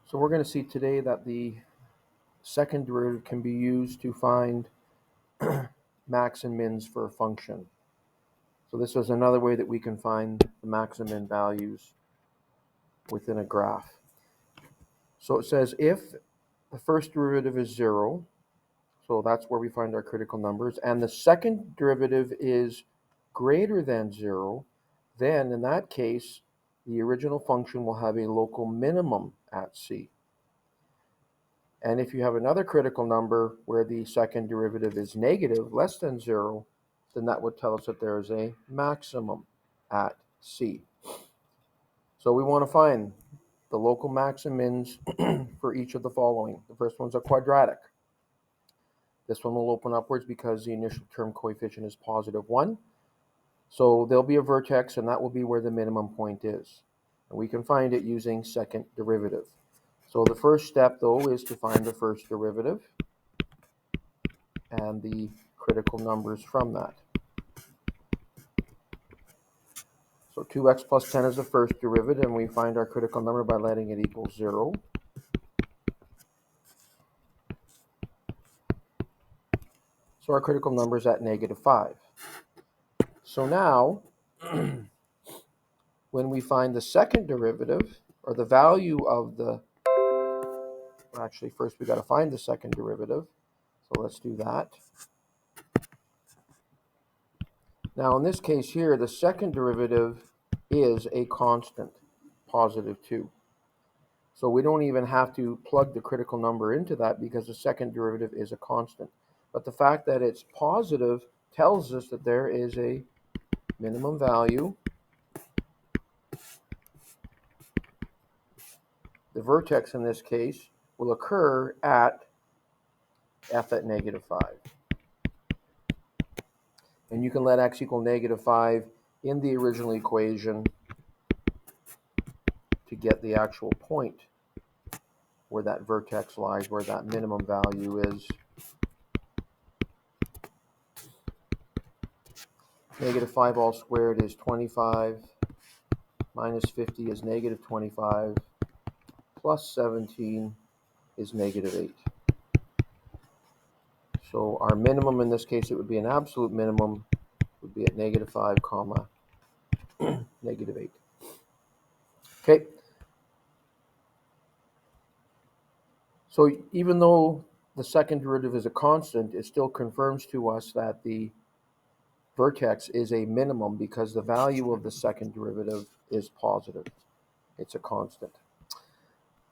So we're going to see today that the second derivative can be used to find max and mins for a function. So this is another way that we can find the max and min values within a graph. So it says if the first derivative is 0, so that's where we find our critical numbers, and the second derivative is greater than 0, then in that case, the original function will have a local minimum at C. And if you have another critical number where the second derivative is negative, less than 0, then that would tell us that there is a maximum at C. So we want to find the local max and mins for each of the following. The first one's a quadratic. This one will open upwards because the initial term coefficient is positive 1. So there'll be a vertex, and that will be where the minimum point is. And we can find it using second derivative. So the first step, though, is to find the first derivative and the critical numbers from that. So 2x plus 10 is the first derivative, and we find our critical number by letting it equal 0. So our critical number is at negative 5. So now, when we find the second derivative, or the value of the, actually first we got to find the second derivative. So let's do that. Now in this case here, the second derivative is a constant, positive 2. So we don't even have to plug the critical number into that because the second derivative is a constant. But the fact that it's positive tells us that there is a minimum value. The vertex in this case will occur at f at negative 5. And you can let x equal negative 5 in the original equation to get the actual point where that vertex lies, where that minimum value is. Negative 5 all squared is 25, minus 50 is negative 25, plus 17 is negative 8. So our minimum in this case, it would be an absolute minimum, would be at negative 5, comma, negative 8. Okay. So even though the second derivative is a constant, it still confirms to us that the vertex is a minimum because the value of the second derivative is positive. It's a constant.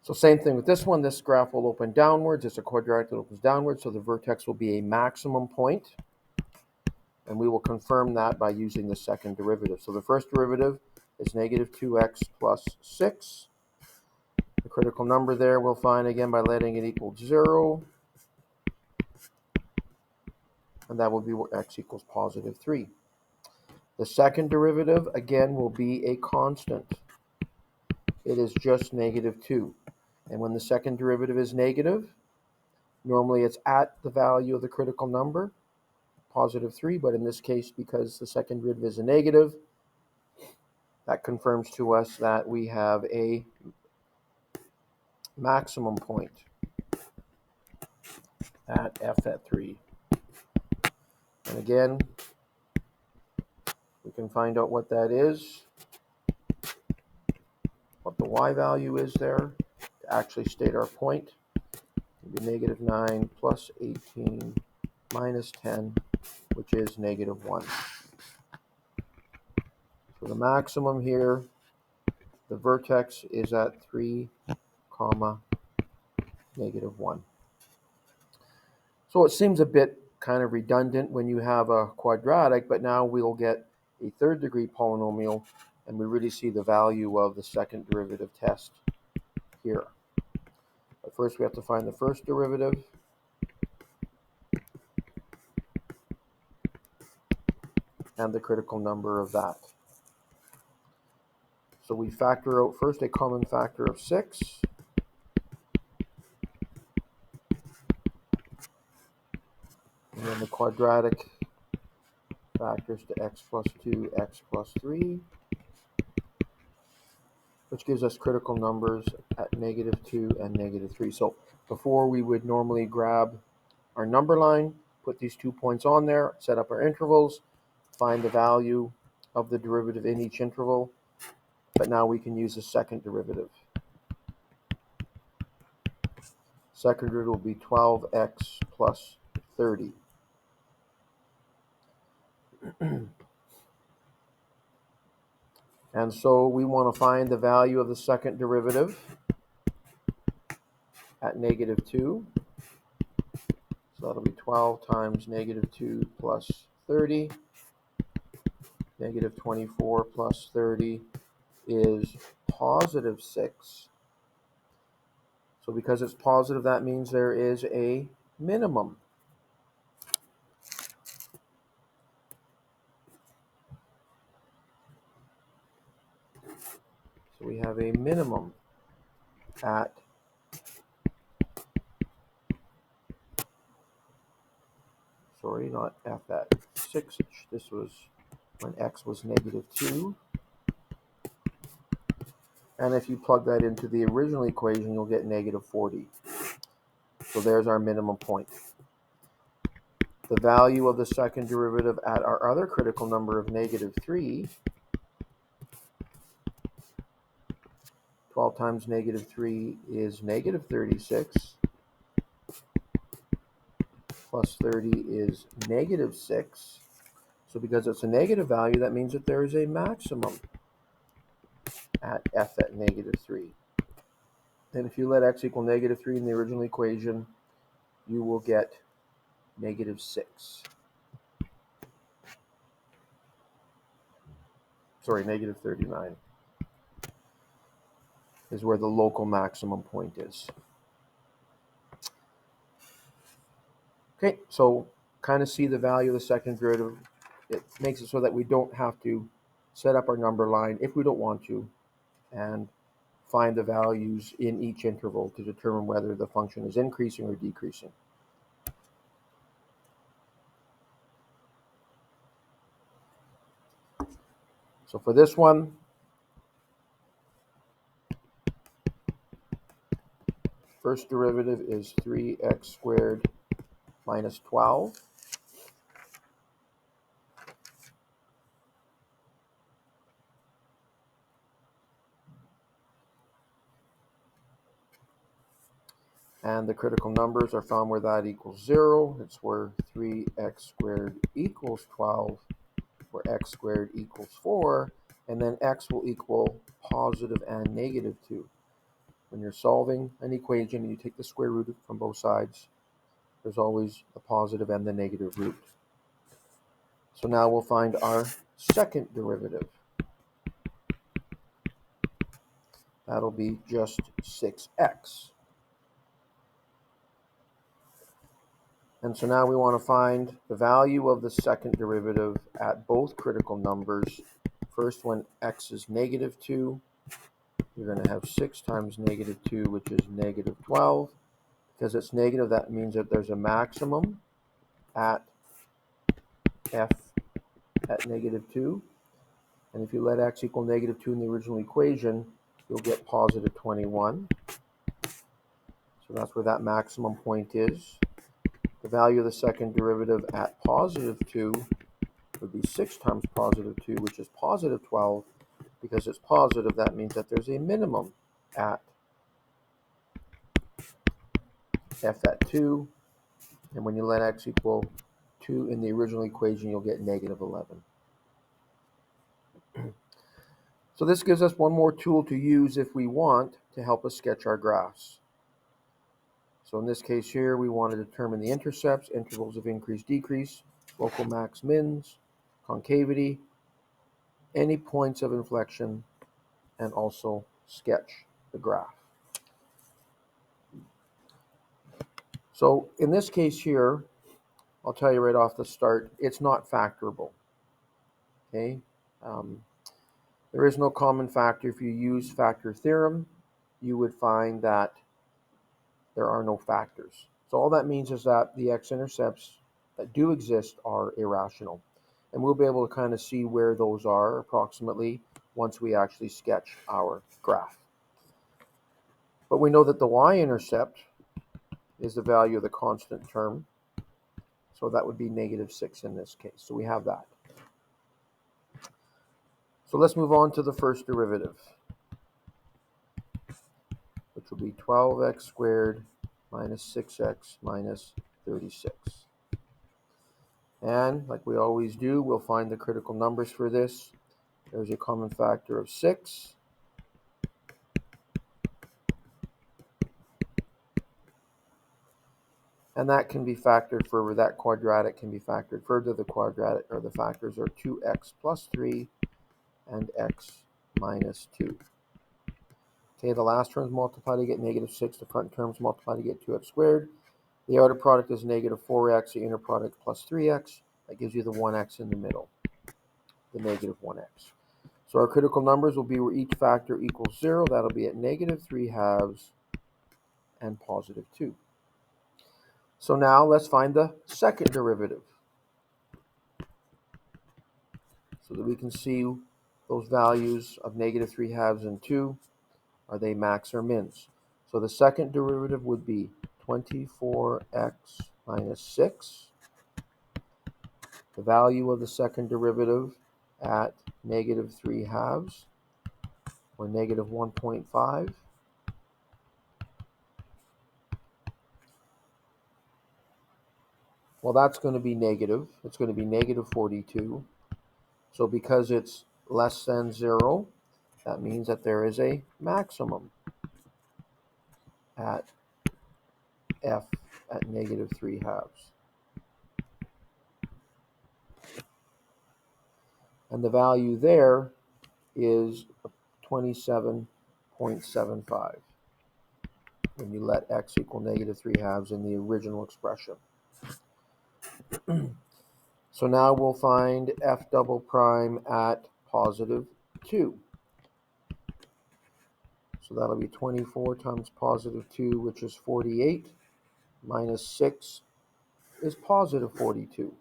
So same thing with this one. This graph will open downwards. It's a quadratic that opens downwards, so the vertex will be a maximum point. And we will confirm that by using the second derivative. So the first derivative is negative 2x plus 6. The critical number there we'll find again by letting it equal 0. And that will be where x equals positive 3. The second derivative, again, will be a constant. It is just negative 2. And when the second derivative is negative, normally it's at the value of the critical number, positive 3. But in this case, because the second derivative is a negative, that confirms to us that we have a maximum point at f at 3. And again, we can find out what that is, what the y value is there, to actually state our point. It would be negative 9 plus 18 minus 10, which is negative 1. So the maximum here, the vertex is at 3, comma, negative 1. So it seems a bit kind of redundant when you have a quadratic, but now we'll get a third degree polynomial, and we really see the value of the second derivative test here. But first we have to find the first derivative. And the critical number of that. So we factor out first a common factor of 6. And then the quadratic factors to x plus 2, x plus 3. which gives us critical numbers at -2 and -3. So before we would normally grab our number line, put these 2 points on there, set up our intervals, find the value of the derivative in each interval, but now we can use the second derivative. Second derivative will be 12x plus 30. And so we want to find the value of the second derivative at -2. So that'll be 12 times -2 plus 30. -24 plus 30 is positive 6. So because it's positive, that means there is a minimum. So we have a minimum at not f at 6. This was when x was -2. And if you plug that into the original equation, you'll get -40. So there's our minimum point. The value of the second derivative at our other critical number of -3, 12 times -3 is -36, plus 30 is -6. So because it's a negative value, that means that there is a maximum at f at -3. And if you let x equal -3 in the original equation, you will get -6. Sorry, -39 is where the local maximum point is. Okay, so kind of see the value of the second derivative. It makes it so that we don't have to set up our number line if we don't want to, and find the values in each interval to determine whether the function is increasing or decreasing. So for this one, first derivative is 3x squared minus 12. And the critical numbers are found where that equals 0. It's where 3x squared equals 12, where x squared equals 4, and then x will equal positive and -2. When you're solving an equation and you take the square root from both sides, there's always the positive and the negative root. So now we'll find our second derivative. That'll be just 6x. And so now we want to find the value of the second derivative at both critical numbers. First, when x is -2, you're going to have 6 times -2, which is -12. Because it's negative, that means that there's a maximum at f at -2. And if you let x equal -2 in the original equation, you'll get positive 21. So that's where that maximum point is. The value of the second derivative at positive 2 would be 6 times positive 2, which is positive 12. Because it's positive, that means that there's a minimum at f at 2. And when you let x equal 2 in the original equation, you'll get -11. So this gives us one more tool to use if we want to help us sketch our graphs. So in this case here, we want to determine the intercepts, intervals of increase, decrease, local max, mins, concavity, any points of inflection, and also sketch the graph. So in this case here, I'll tell you right off the start, it's not factorable. Okay, there is no common factor. If you use factor theorem, you would find that there are no factors. So all that means is that the x-intercepts that do exist are irrational. And we'll be able to kind of see where those are approximately once we actually sketch our graph. But we know that the y-intercept is the value of the constant term, so that would be -6 in this case. So we have that. So let's move on to the first derivative, which will be 12x squared minus 6x minus 36. And like we always do, we'll find the critical numbers for this. There's a common factor of 6. And that can be factored further. That quadratic can be factored further. The quadratic, or the factors, are 2x plus 3 and x minus 2. Okay, the last terms multiply to get -6. The front terms multiply to get 2x squared. The outer product is -4x. The inner product plus 3x. That gives you the 1x in the middle, the -1x. So our critical numbers will be where each factor equals 0. That'll be at -3/2 and +2. So now let's find the second derivative so that we can see those values of -3/2 and 2. Are they max or mins? So the second derivative would be 24x minus 6. The value of the second derivative at -3/2 or -1.5. Well, that's going to be negative. It's going to be -42. So because it's less than 0, that means that there is a maximum at f at -3/2. And the value there is 27.75 when you let x equal -3/2 in the original expression. So now we'll find f double prime at +2. So that'll be 24 times +2, which is 48, minus 6 is +42.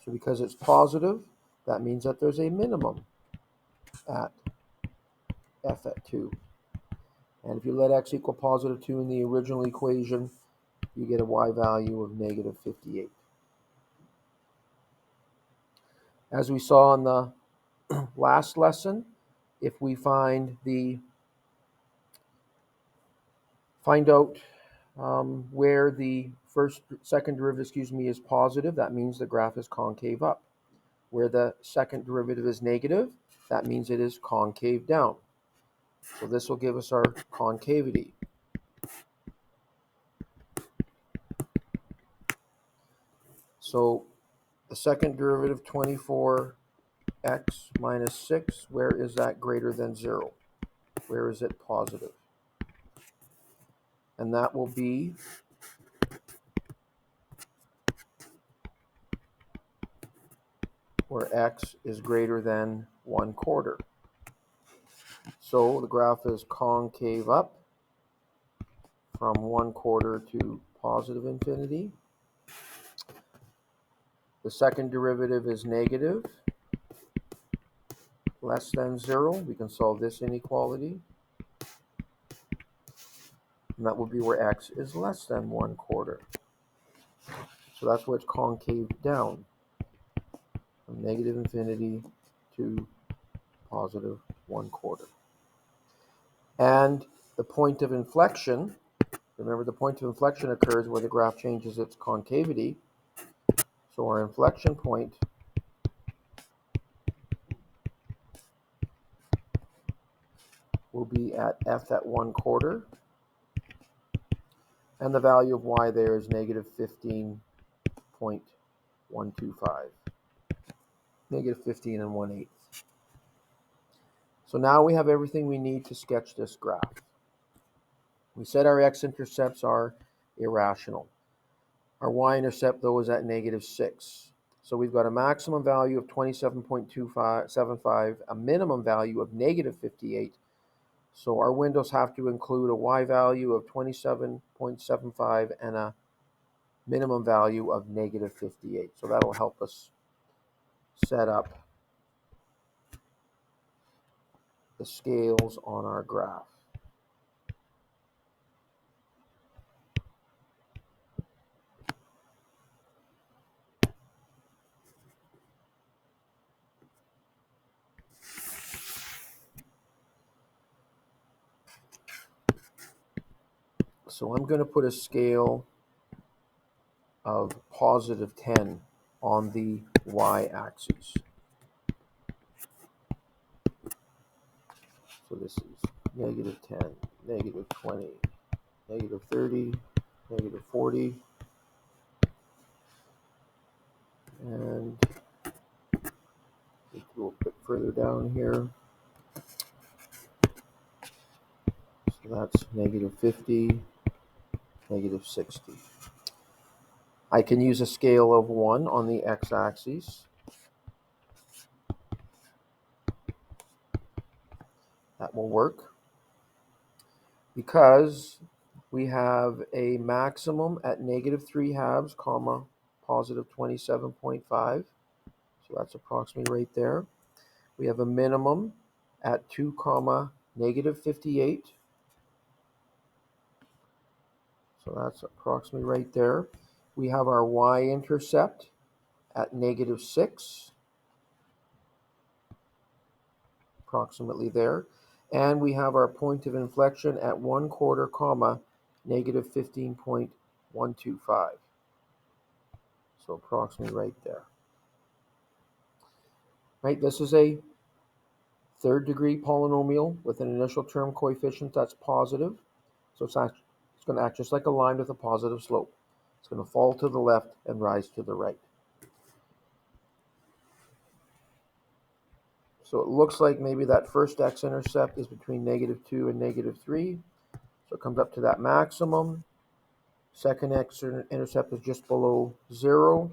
So because it's positive, that means that there's a minimum at f at 2. And if you let x equal +2 in the original equation, you get a y value of -58. As we saw in the last lesson, if we find out where the second derivative, is positive, that means the graph is concave up. Where the second derivative is negative, that means it is concave down. So this will give us our concavity. So the second derivative, 24x minus 6, where is that greater than 0? Where is it positive? And that will be where x is greater than 1/4. So the graph is concave up from 1/4 to positive infinity. The second derivative is negative, less than 0. We can solve this inequality. And that will be where x is less than 1/4. So that's where it's concave down, from negative infinity to positive 1/4. And the point of inflection, remember the point of inflection occurs where the graph changes its concavity. So our inflection point will be at f at 1/4. And the value of y there is -15.125. -15 and 1/8. So now we have everything we need to sketch this graph. We said our x-intercepts are irrational. Our y-intercept, though, is at -6. So we've got a maximum value of 27.275, a minimum value of -58. So our windows have to include a y value of 27.75 and a minimum value of -58. So that'll help us set up the scales on our graph. So I'm going to put a scale of positive 10 on the y-axis. So this is negative 10, negative 20, negative 30, negative 40, and let's go a bit further down here. So that's negative 50, negative 60. I can use a scale of 1 on the x-axis. That will work because we have a maximum at negative 3 halves, comma, positive 27.5. So that's approximately right there. We have a minimum at 2 comma negative 58. So that's approximately right there. We have our y-intercept at negative 6, approximately there. And we have our point of inflection at 1/4 comma negative 15.125. So approximately right there. Right, this is a third degree polynomial with an initial term coefficient that's positive. So it's going to act just like a line with a positive slope. It's going to fall to the left and rise to the right. So it looks like maybe that first x-intercept is between negative 2 and negative 3. So it comes up to that maximum. Second x-intercept is just below 0.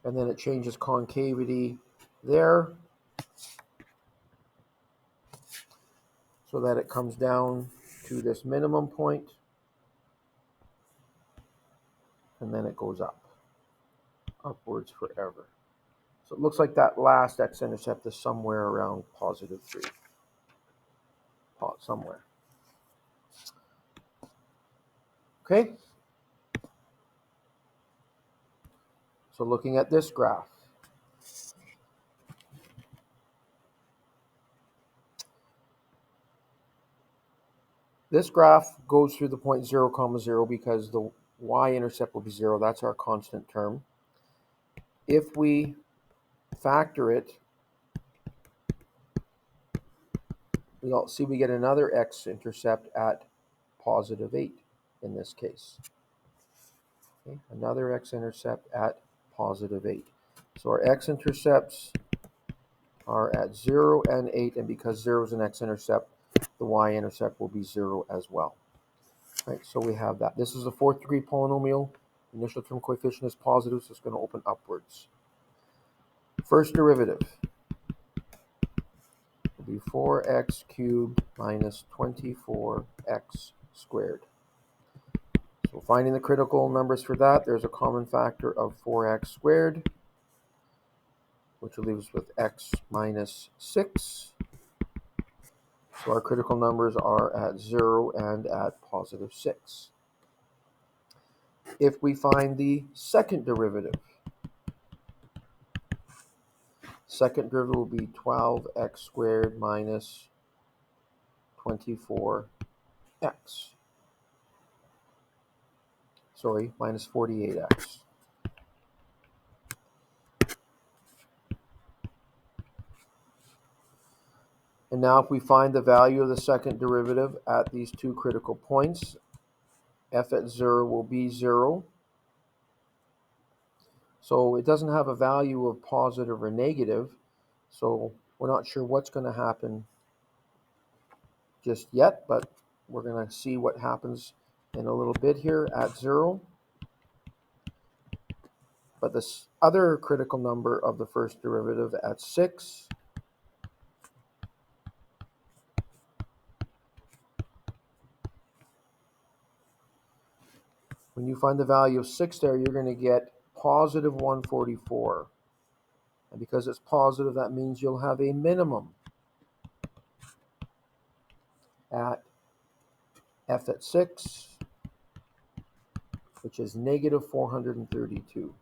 And then it changes concavity there so that it comes down to this minimum point. And then it goes up, upwards forever. So it looks like that last x-intercept is somewhere around positive 3. Somewhere. Okay? So looking at this graph. This graph goes through the point 0, 0 because the y-intercept will be 0. That's our constant term. If we factor it, we'll see we get another x-intercept at positive 8 in this case. Okay, another x-intercept at positive 8. So our x-intercepts are at 0 and 8, and because 0 is an x-intercept, the y-intercept will be 0 as well. Right, so we have that. This is a fourth degree polynomial. Initial term coefficient is positive, so it's going to open upwards. First derivative will be 4x cubed minus 24x squared. So finding the critical numbers for that, there's a common factor of 4x squared, which will leave us with x minus 6. So our critical numbers are at 0 and at positive 6. If we find the second derivative will be 12x squared minus 24x. Sorry, minus 48x. And now if we find the value of the second derivative at these two critical points, f at 0 will be 0. So it doesn't have a value of positive or negative, so we're not sure what's going to happen just yet, but we're going to see what happens in a little bit here at 0. But this other critical number of the first derivative at 6 when you find the value of 6 there, you're going to get positive 144. And because it's positive, that means you'll have a minimum at f at 6, which is negative 432.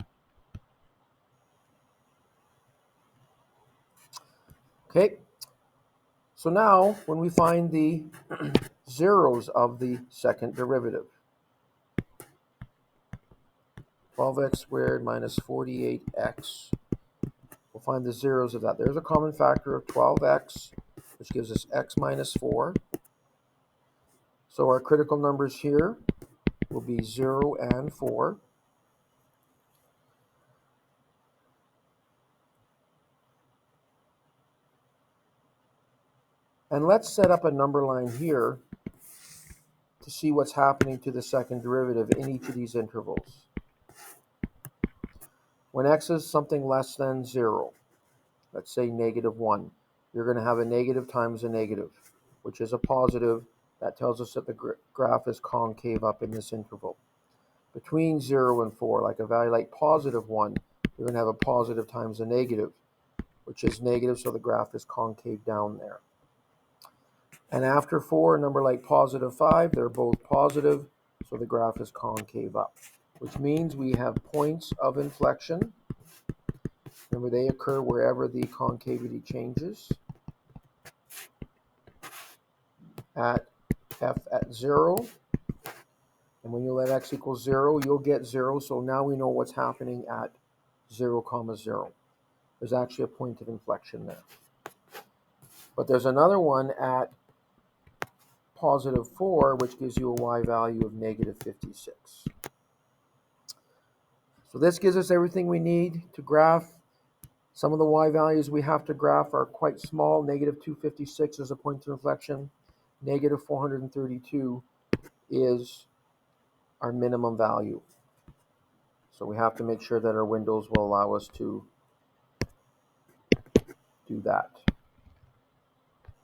Okay, so now when we find the zeros of the second derivative, 12x squared minus 48x, we'll find the zeros of that. There's a common factor of 12x, which gives us x minus 4. So our critical numbers here will be 0 and 4. And let's set up a number line here to see what's happening to the second derivative in each of these intervals. When x is something less than 0, let's say negative 1, you're going to have a negative times a negative, which is a positive. That tells us that the graph is concave up in this interval. Between 0 and 4, like a value like positive 1, you're going to have a positive times a negative, which is negative, so the graph is concave down there. And after 4, a number like positive 5, they're both positive, so the graph is concave up, which means we have points of inflection. Remember, they occur wherever the concavity changes. At f at 0, and when you let x equal 0, you'll get 0, so now we know what's happening at 0, 0. There's actually a point of inflection there. But there's another one at positive 4, which gives you a y value of negative 56. So this gives us everything we need to graph. Some of the y values we have to graph are quite small. Negative 256 is a point of inflection. Negative 432 is our minimum value. So we have to make sure that our windows will allow us to do that,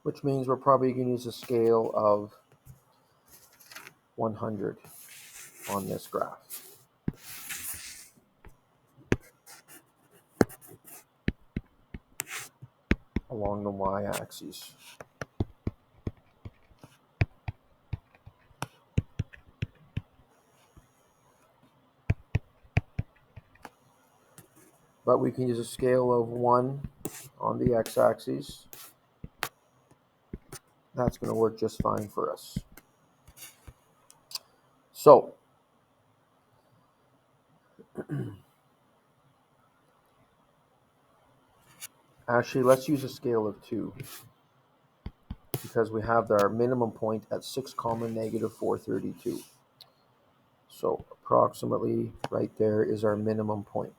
which means we're probably going to use a scale of 100 on this graph. Along the y-axis. But we can use a scale of 1 on the x-axis. That's going to work just fine for us. So, actually, let's use a scale of 2, because we have our minimum point at 6, negative 432. So approximately right there is our minimum point.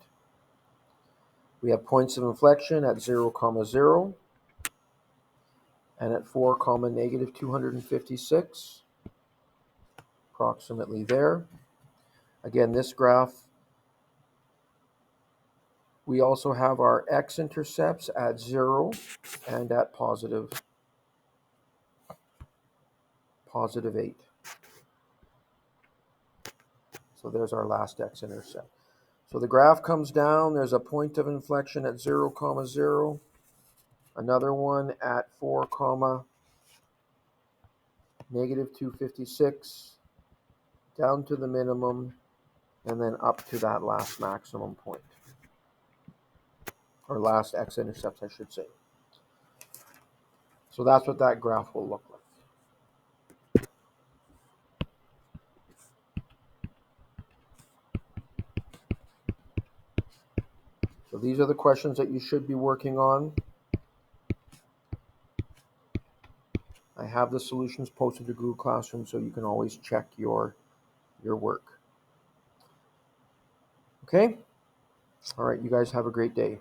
We have points of inflection at 0, 0, and at 4, negative 256, approximately there. Again, this graph, we also have our x-intercepts at 0 and at positive 8. So there's our last x-intercept. So the graph comes down. There's a point of inflection at 0, 0. Another one at 4, negative 256. Down to the minimum. And then up to that last maximum point. Or last x-intercept, I should say. So that's what that graph will look like. So these are the questions that you should be working on. I have the solutions posted to Google Classroom, so you can always check your work. Okay? All right, you guys have a great day.